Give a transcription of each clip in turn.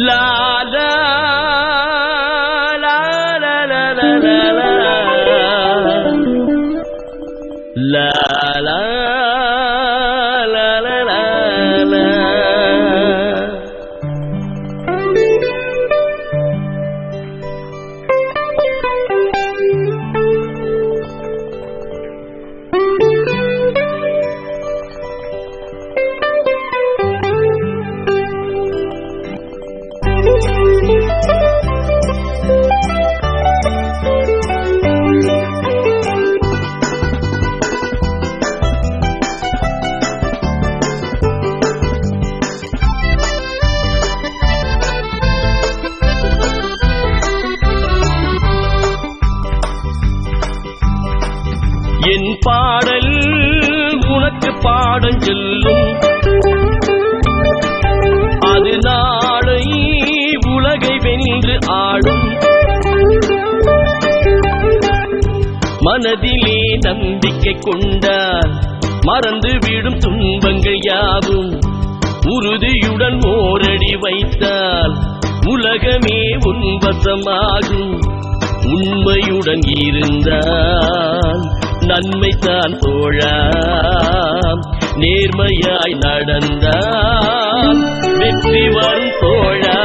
லா லா லா லா லா லா லா லா என் பாடல் உனக்கு பாடம் சொல்லும், அது நாளை உலகை வென்று ஆடும். மனதிலே நம்பிக்கை கொண்டால் மறந்து விடும் துன்பங்கள் யாவும். உறுதியுடன் ஓரடி வைத்தால் உலகமே உன்வசமாகும். உண்மையுடன் இருந்தால் நன்மைதான் தோழா, நேர்மையாய் நடந்தால் வெற்றி வரும் தோழா.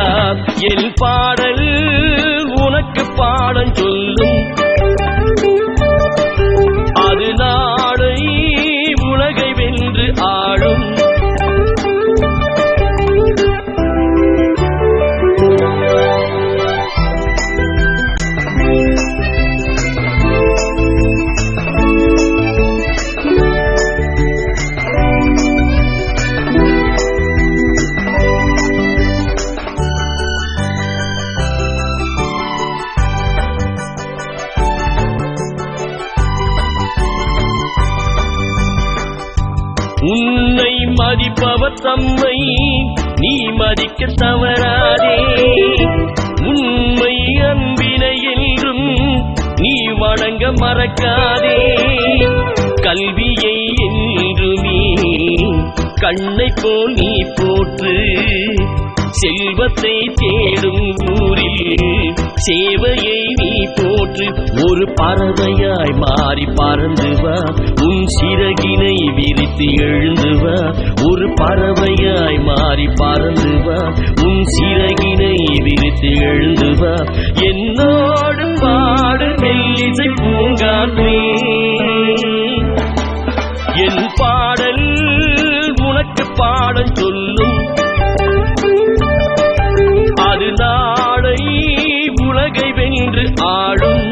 என் பாடல் உனக்கு பாடம் சொல்லும், அது நாளை உலகை வென்று ஆளும். உன்னை மதிப்பவர் தம்மை நீ மதிக்க தவறாதே. உண்மை அன்பினை என்றும் நீ வணங்க மறக்காதே. கல்வியை என்றுமே கண்ணை போல் நீ போற்று. செல்வத்தை தேடும் ஊரில் சேவையை நீ போற்று. ஒரு பறவையாய் மாறி பறந்து வா, உன் சிறகினை விரித்து எழுந்து வா. ஒரு பறவையாய் மாறி பறந்து வா, உன் சிறகினை விரித்து எழுந்து வா. என்னோடு பாடு மெல்லிசை பூங்காற்றே, என் பாடல் உனக்கு பாடம் சொல்லும், அது நாளை உலகை வென்று ஆளும்.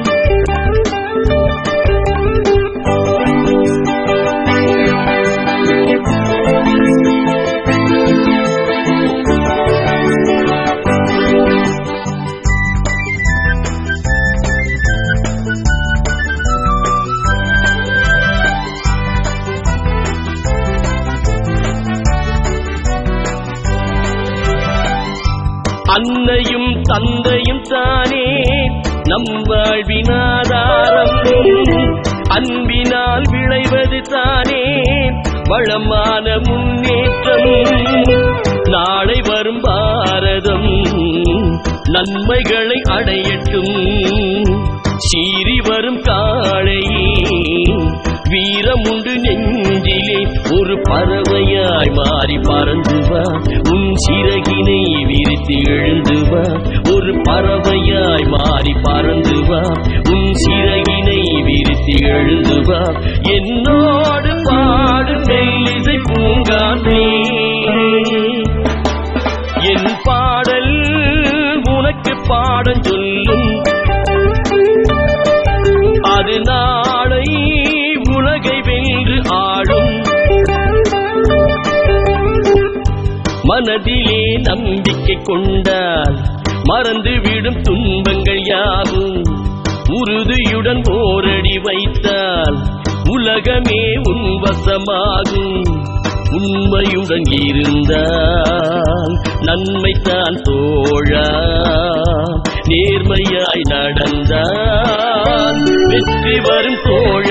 அன்னையும் தந்தையும் தானே நம் வாழ்வின் ஆதாரம். அன்பினால் விளைவது தானே வளமான முன்னேற்றம். நாளை வரும் பாரதம் நன்மைகளை அடையட்டும். சீறி வரும் காளையே வீரமுண்டு நெஞ்சிலே. ஒரு பறவையாய் மாறி பறந்து வா, உன் சிறகினை விரித்து எழுந்து வா. ஒரு பறவையாய் மாறி பறந்து வா, உன் சிறகினை விரித்து எழுந்து வா. என்னோடு பாடு மெல்லிசை பூங்காற்றே, என் பாடல் உனக்கு பாடம் சொல்லும், அது நாளை உலகை வென்று ஆளும். மனதிலே நம்பிக்கை கொண்டால் மறந்து விடும் துன்பங்கள் யாவும். உறுதியுடன் ஓரடி வைத்தால் உலகமே உன்வசமாகும். உண்மையுடன் இருந்தால் நன்மைதான் தோழா, நேர்மையாய் நடந்தால் வெற்றி வரும் தோழா.